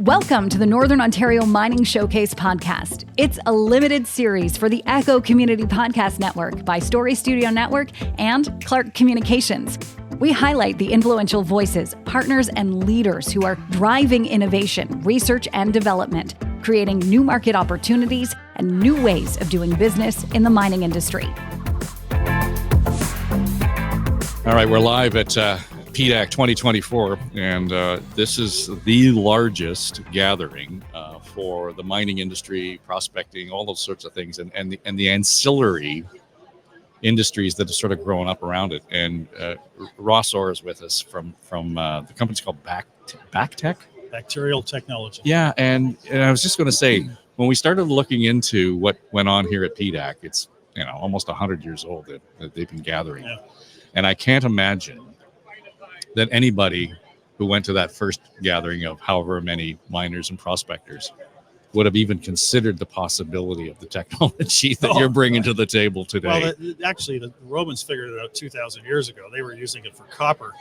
Welcome to the Northern Ontario Mining Showcase podcast. It's a limited series for the Echo Community Podcast Network by Story Studio Network and Clark Communications. We highlight the influential voices, partners, and leaders who are driving innovation, research, and development, creating new market opportunities and new ways of doing business in the mining industry. All right, we're live at PDAC 2024, and this is the largest gathering for the mining industry, prospecting, all those sorts of things, and the ancillary industries that have sort of grown up around it. And Ross Orr is with us from the company's called Bachtech? Bacterial technology. Yeah, and I was just going to say, when we started looking into what went on here at PDAC, it's almost 100 years old that they've been gathering. Yeah. And I can't imagine that anybody who went to that first gathering of however many miners and prospectors would have even considered the possibility of the technology that you're bringing to the table today. Well, actually, the Romans figured it out 2,000 years ago. They were using it for copper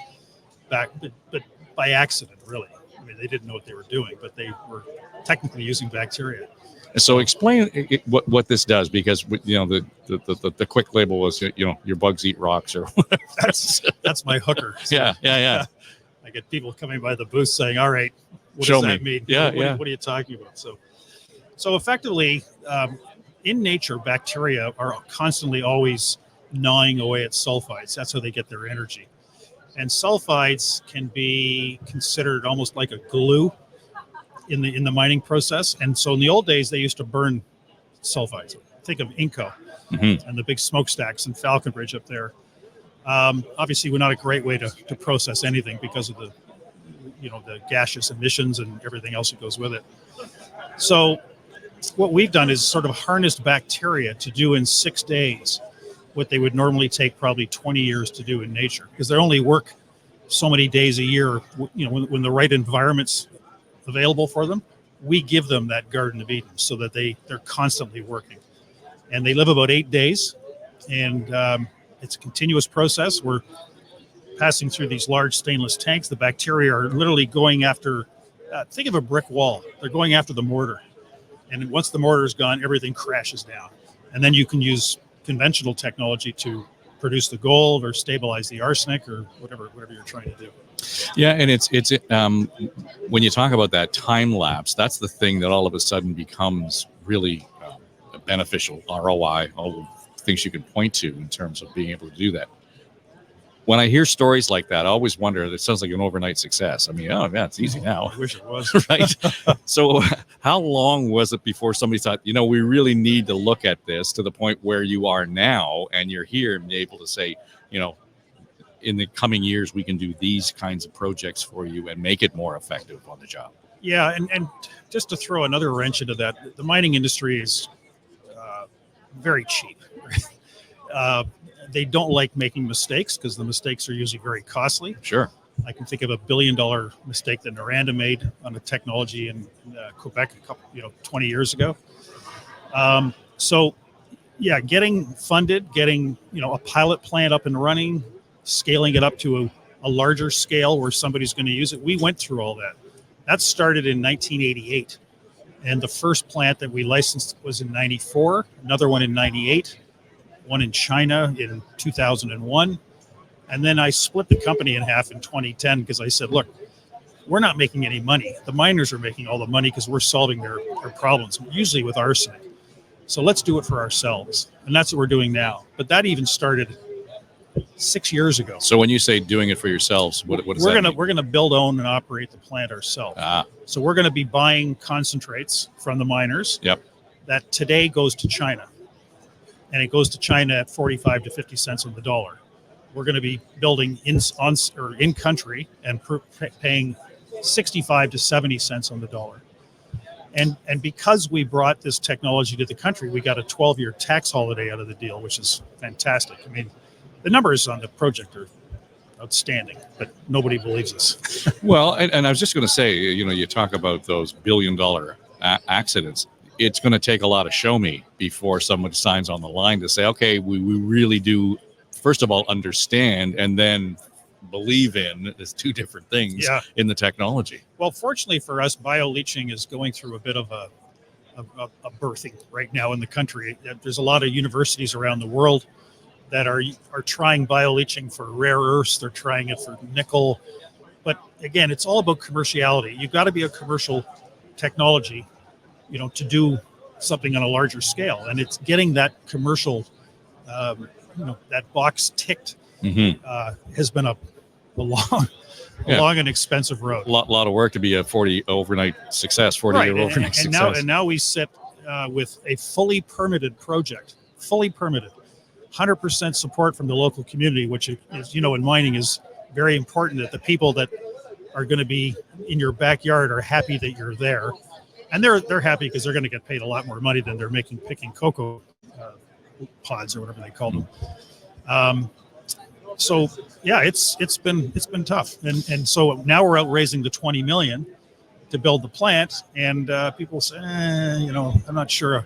back, but by accident, really. I mean, they didn't know what they were doing, but they were technically using bacteria. So explain what this does, because the quick label was your bugs eat rocks or whatever. That's my hooker. So, yeah. I get people coming by the booth saying, "All right, what Show does that me." mean? Yeah, what are you talking about?" So effectively, in nature, bacteria are constantly always gnawing away at sulfides. That's how they get their energy. And sulfides can be considered almost like a glue in the mining process. And so in the old days, they used to burn sulfides. Think of Inco and the big smokestacks in Falconbridge up there. Obviously, we're not a great way to process anything because of the gaseous emissions and everything else that goes with it. So what we've done is sort of harnessed bacteria to do in 6 days what they would normally take probably 20 years to do in nature, because they only work so many days a year. When the right environment's available for them, we give them that Garden of Eden so that they're constantly working. And they live about 8 days, and it's a continuous process. We're passing through these large stainless tanks. The bacteria are literally going after, think of a brick wall. They're going after the mortar. And once the mortar is gone, everything crashes down. And then you can use conventional technology to produce the gold or stabilize the arsenic or whatever you're trying to do. Yeah, and it's when you talk about that time lapse, that's the thing that all of a sudden becomes really beneficial. ROI, all the things you can point to in terms of being able to do that. When I hear stories like that, I always wonder, it sounds like an overnight success. I mean, it's easy now. I wish it was. Right? So how long was it before somebody thought, we really need to look at this to the point where you are now and you're here and able to say, in the coming years, we can do these kinds of projects for you and make it more effective on the job? Yeah, and just to throw another wrench into that, the mining industry is very cheap. They don't like making mistakes because the mistakes are usually very costly. Sure. I can think of $1 billion mistake that Noranda made on a technology in Quebec 20 years ago. So, getting funded, getting a pilot plant up and running, scaling it up to a larger scale where somebody's going to use it. We went through all that. That started in 1988. And the first plant that we licensed was in 94, another one in 98, one in China in 2001. And then I split the company in half in 2010 because I said, look, we're not making any money. The miners are making all the money because we're solving their problems, usually with arsenic. So let's do it for ourselves. And that's what we're doing now. But that even started 6 years ago. So when you say doing it for yourselves, what does that mean? We're gonna build, own, and operate the plant ourselves. So we're going to be buying concentrates from the miners. Yep. That today goes to China, and it goes to China at 45 to 50 cents on the dollar. We're going to be building in country and paying 65 to 70 cents on the dollar. And because we brought this technology to the country, we got a 12-year tax holiday out of the deal, which is fantastic. I mean, the numbers on the project are outstanding, but nobody believes us. Well, and I was just going to say, you talk about those billion-dollar accidents. It's going to take a lot of show me before someone signs on the line to say, okay, we really do, first of all, understand, and then believe in as two different things in the technology. Well, fortunately for us, bioleaching is going through a bit of a birthing right now in the country. There's a lot of universities around the world that are trying bioleaching for rare earths. They're trying it for nickel. But again, it's all about commerciality. You've got to be a commercial technology, to do something on a larger scale. And it's getting that commercial, that box ticked has been a long and expensive road. A lot of work to be a 40 overnight success, 40-year overnight success. And now we sit with a fully permitted project, 100% support from the local community, which is, in mining is very important, that the people that are going to be in your backyard are happy that you're there. And they're happy because they're going to get paid a lot more money than they're making picking cocoa pods or whatever they call them. So yeah, it's been tough. And so now we're out raising the 20 million to build the plant, and people say, I'm not sure.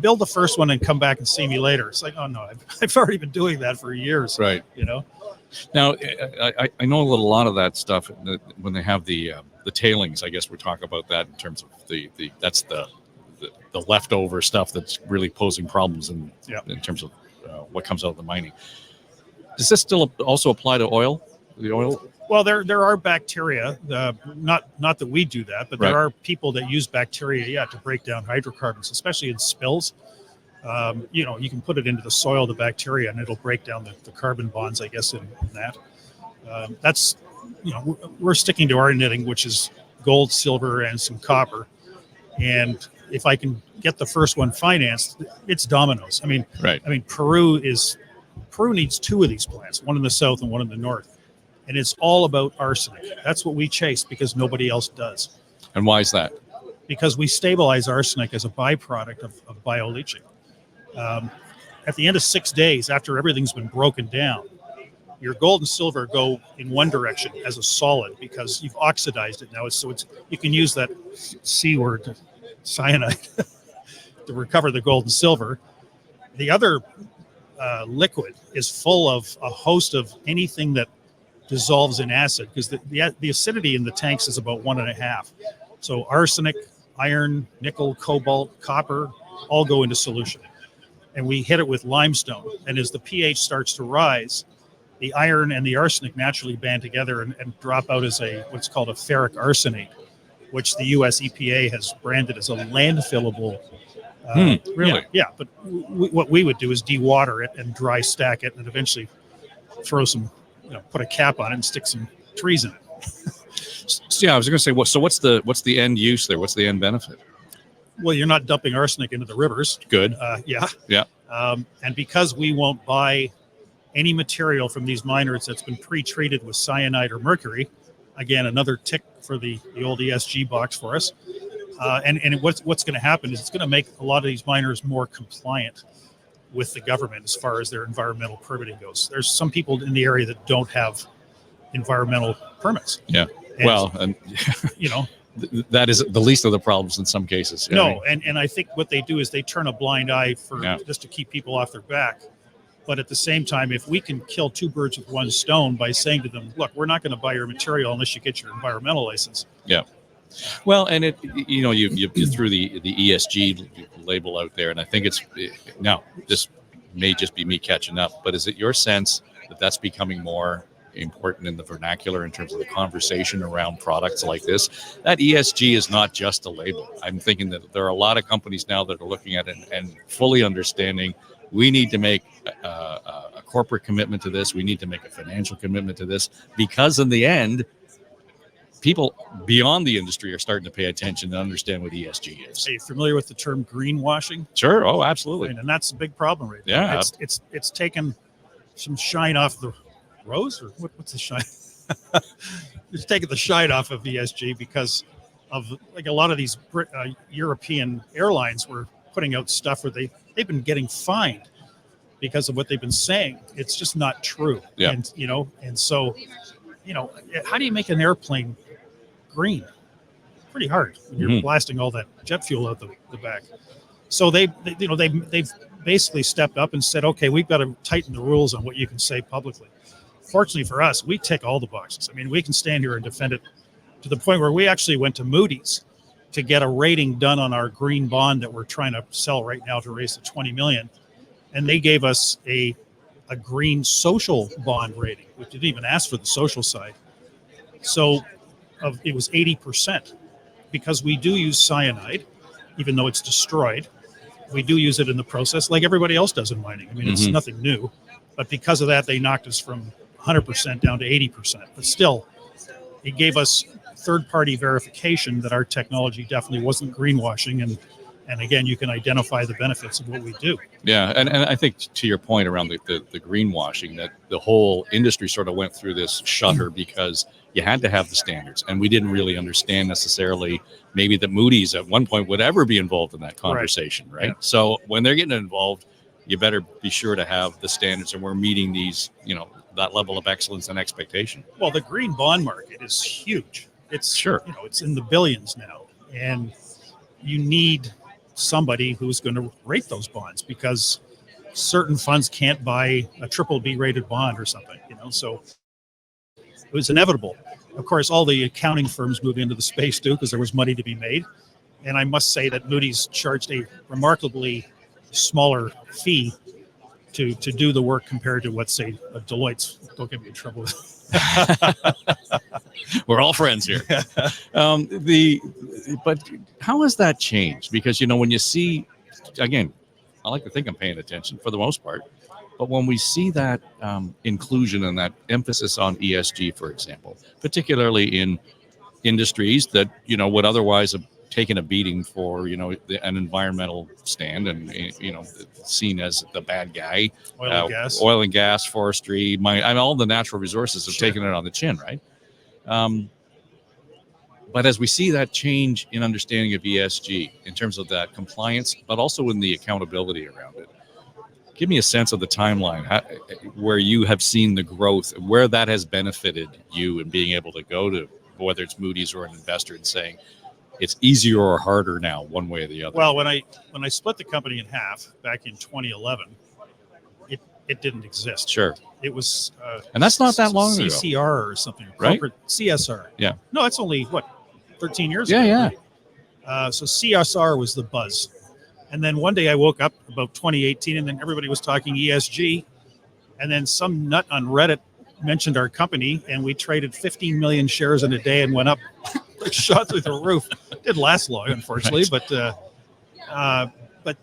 Build the first one and come back and see me later. It's like, oh no, I've already been doing that for years. Right. Now, I know a lot of that stuff when they have the tailings. I guess we're talking about that in terms of that's the leftover stuff that's really posing problems in terms of what comes out of the mining. Does this still also apply to oil? The oil? Well, there are bacteria. Not that we do that, but there are people that use bacteria, to break down hydrocarbons, especially in spills. You can put it into the soil, the bacteria, and it'll break down the carbon bonds, I guess, in that. That's, we're sticking to our knitting, which is gold, silver, and some copper. And if I can get the first one financed, it's dominoes. I mean, Peru needs two of these plants, one in the south and one in the north. And it's all about arsenic. That's what we chase because nobody else does. And why is that? Because we stabilize arsenic as a byproduct of bioleaching. At the end of 6 days, after everything's been broken down, your gold and silver go in one direction as a solid because you've oxidized it now. So you can use that C word, cyanide, to recover the gold and silver. The other liquid is full of a host of anything that dissolves in acid, because the acidity in the tanks is about 1.5. So arsenic, iron, nickel, cobalt, copper, all go into solution. And we hit it with limestone. And as the pH starts to rise, the iron and the arsenic naturally band together and drop out as what's called a ferric arsenate, which the US EPA has branded as a landfillable. Really? Yeah. But what we would do is dewater it and dry stack it, and eventually throw some, put a cap on it and stick some trees in it. Yeah, I was going to say, so what's the end use there? What's the end benefit? Well, you're not dumping arsenic into the rivers. Good. Yeah. And because we won't buy any material from these miners that's been pre-treated with cyanide or mercury, again, another tick for the old ESG box for us. And what's going to happen is it's going to make a lot of these miners more compliant with the government as far as their environmental permitting goes. There's some people in the area that don't have environmental permits. Yeah. And that is the least of the problems in some cases. No, and I think what they do is they turn a blind eye just to keep people off their back. But at the same time, if we can kill two birds with one stone by saying to them, look, we're not going to buy your material unless you get your environmental license. Yeah. Well, and you threw the ESG label out there, and I think this may just be me catching up, but is it your sense that that's becoming more important in the vernacular in terms of the conversation around products like this? That ESG is not just a label. I'm thinking that there are a lot of companies now that are looking at it and fully understanding we need to make a corporate commitment to this. We need to make a financial commitment to this, because in the end, people beyond the industry are starting to pay attention and understand what ESG is. Are you familiar with the term greenwashing? Sure. Oh, absolutely. And that's a big problem right now. Yeah. It's taken some shine off the rose, or what's the shine? It's taken the shine off of ESG because of like a lot of these European airlines were putting out stuff where they've been getting fined because of what they've been saying. It's just not true. Yeah. And so, how do you make an airplane green? Pretty hard when you're blasting all that jet fuel out the back. So they've basically stepped up and said, okay, we've got to tighten the rules on what you can say publicly. fortunately for us, we tick all the boxes. I mean, we can stand here and defend it to the point where we actually went to Moody's to get a rating done on our green bond that we're trying to sell right now to raise the 20 million. And they gave us a green social bond rating. We didn't even ask for the social side. So it was 80% because we do use cyanide, even though it's destroyed. We do use it in the process like everybody else does in mining. I mean, it's nothing new. But because of that, they knocked us from 100% down to 80%. But still, it gave us third-party verification that our technology definitely wasn't greenwashing. And again, you can identify the benefits of what we do. Yeah, and I think to your point around the greenwashing, that the whole industry sort of went through this shudder because you had to have the standards, and we didn't really understand necessarily maybe that Moody's at one point would ever be involved in that conversation, right? Yeah. So when they're getting involved, you better be sure to have the standards, and we're meeting these, that level of excellence and expectation. Well, the green bond market is huge. It's sure, it's in the billions now, and you need somebody who's going to rate those bonds because certain funds can't buy a triple B rated bond or something, so it was inevitable. Of course, all the accounting firms moved into the space too because there was money to be made. And I must say that Moody's charged a remarkably smaller fee to do the work compared to what, say, Deloitte's. Don't get me in trouble. We're all friends here. But how has that changed? Because, when you see, again, I like to think I'm paying attention for the most part, but when we see that inclusion and that emphasis on ESG, for example, particularly in industries that, would otherwise have taken a beating for, an environmental stand and, seen as the bad guy, oil and gas, forestry, all the natural resources have taken it on the chin, right? But as we see that change in understanding of ESG in terms of that compliance, but also in the accountability around it, give me a sense of the timeline where you have seen the growth, where that has benefited you in being able to go to, whether it's Moody's or an investor, and saying it's easier or harder now, one way or the other. Well, when I split the company in half back in 2011, it didn't exist. Sure. It was and that's not that long ago. CCR or something, right? CSR. Yeah. No, it's only 13 years ago. Yeah. Right? So CSR was the buzz. And then one day I woke up about 2018 and then everybody was talking ESG. And then some nut on Reddit mentioned our company and we traded 15 million shares in a day and went up, shot through the roof. It didn't last long, unfortunately, right. but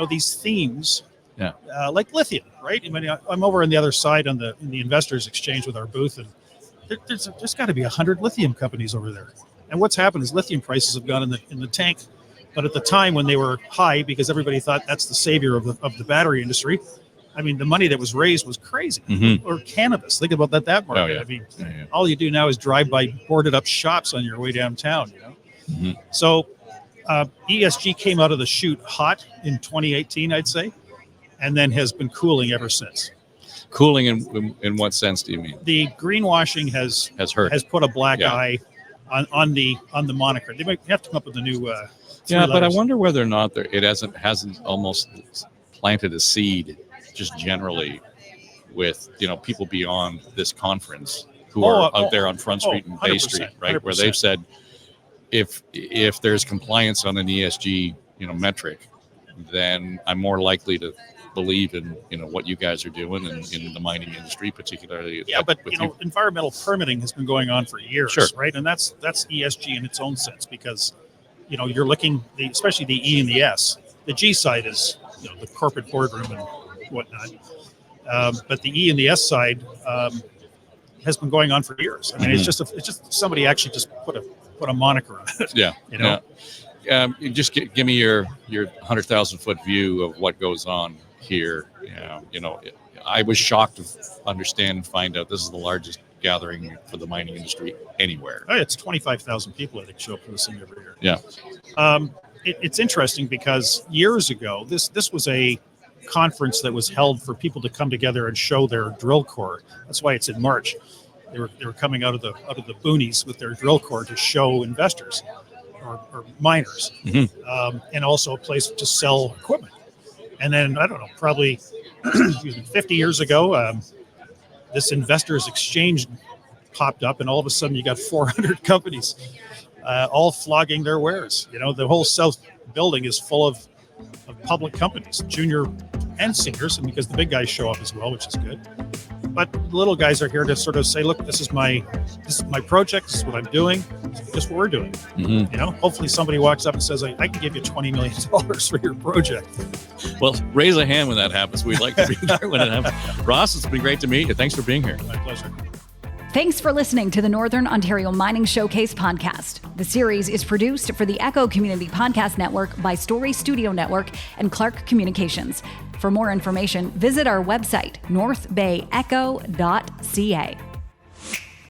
these themes, yeah, like lithium, right? I mean, I'm over on the other side in the investors exchange with our booth, and there's got to be 100 lithium companies over there. And what's happened is lithium prices have gone in the tank. But at the time when they were high, because everybody thought that's the savior of the battery industry, I mean, the money that was raised was crazy. Mm-hmm. Or cannabis. Think about that market. Oh, yeah. I mean, all you do now is drive by boarded up shops on your way downtown, Mm-hmm. So ESG came out of the chute hot in 2018, I'd say, and then has been cooling ever since. Cooling in what sense do you mean? The greenwashing has put a black eye on the moniker. They might have to come up with a new but I wonder whether or not it hasn't almost planted a seed just generally with people beyond this conference who are out there on Front Street and Bay Street, right? 100%. Where they've said if there's compliance on an ESG metric, then I'm more likely to believe in what you guys are doing and in the mining industry, particularly. Yeah, but environmental permitting has been going on for years, sure, right? And that's ESG in its own sense because you're looking, especially the E and the S. The G side is the corporate boardroom and whatnot, but the E and the S side has been going on for years. I mean, it's just somebody actually just put a moniker on it. Yeah, Yeah. Just give me your 100,000-foot view of what goes on here. I was shocked to understand and find out this is the largest gathering for the mining industry anywhere. Oh, it's 25,000 people I think show up for this thing every year. Yeah. It's interesting because years ago, this was a conference that was held for people to come together and show their drill core. That's why it's in March. They were coming out of the boonies with their drill core to show investors or miners, and also a place to sell equipment. And then I don't know, probably 50 years ago, this investors exchange popped up, and all of a sudden you got 400 companies all flogging their wares. The whole south building is full of public companies, junior and seniors, and because the big guys show up as well, which is good. But the little guys are here to sort of say, look, this is my project, this is what I'm doing, this is what we're doing. Hopefully somebody walks up and says, I can give you $20 million for your project. Well, raise a hand when that happens. We'd like to be there when it happens. Ross, it's been great to meet you. Thanks for being here. My pleasure. Thanks for listening to the Northern Ontario Mining Showcase podcast. The series is produced for the Echo Community Podcast Network by Story Studio Network and Clark Communications. For more information, visit our website, northbayecho.ca.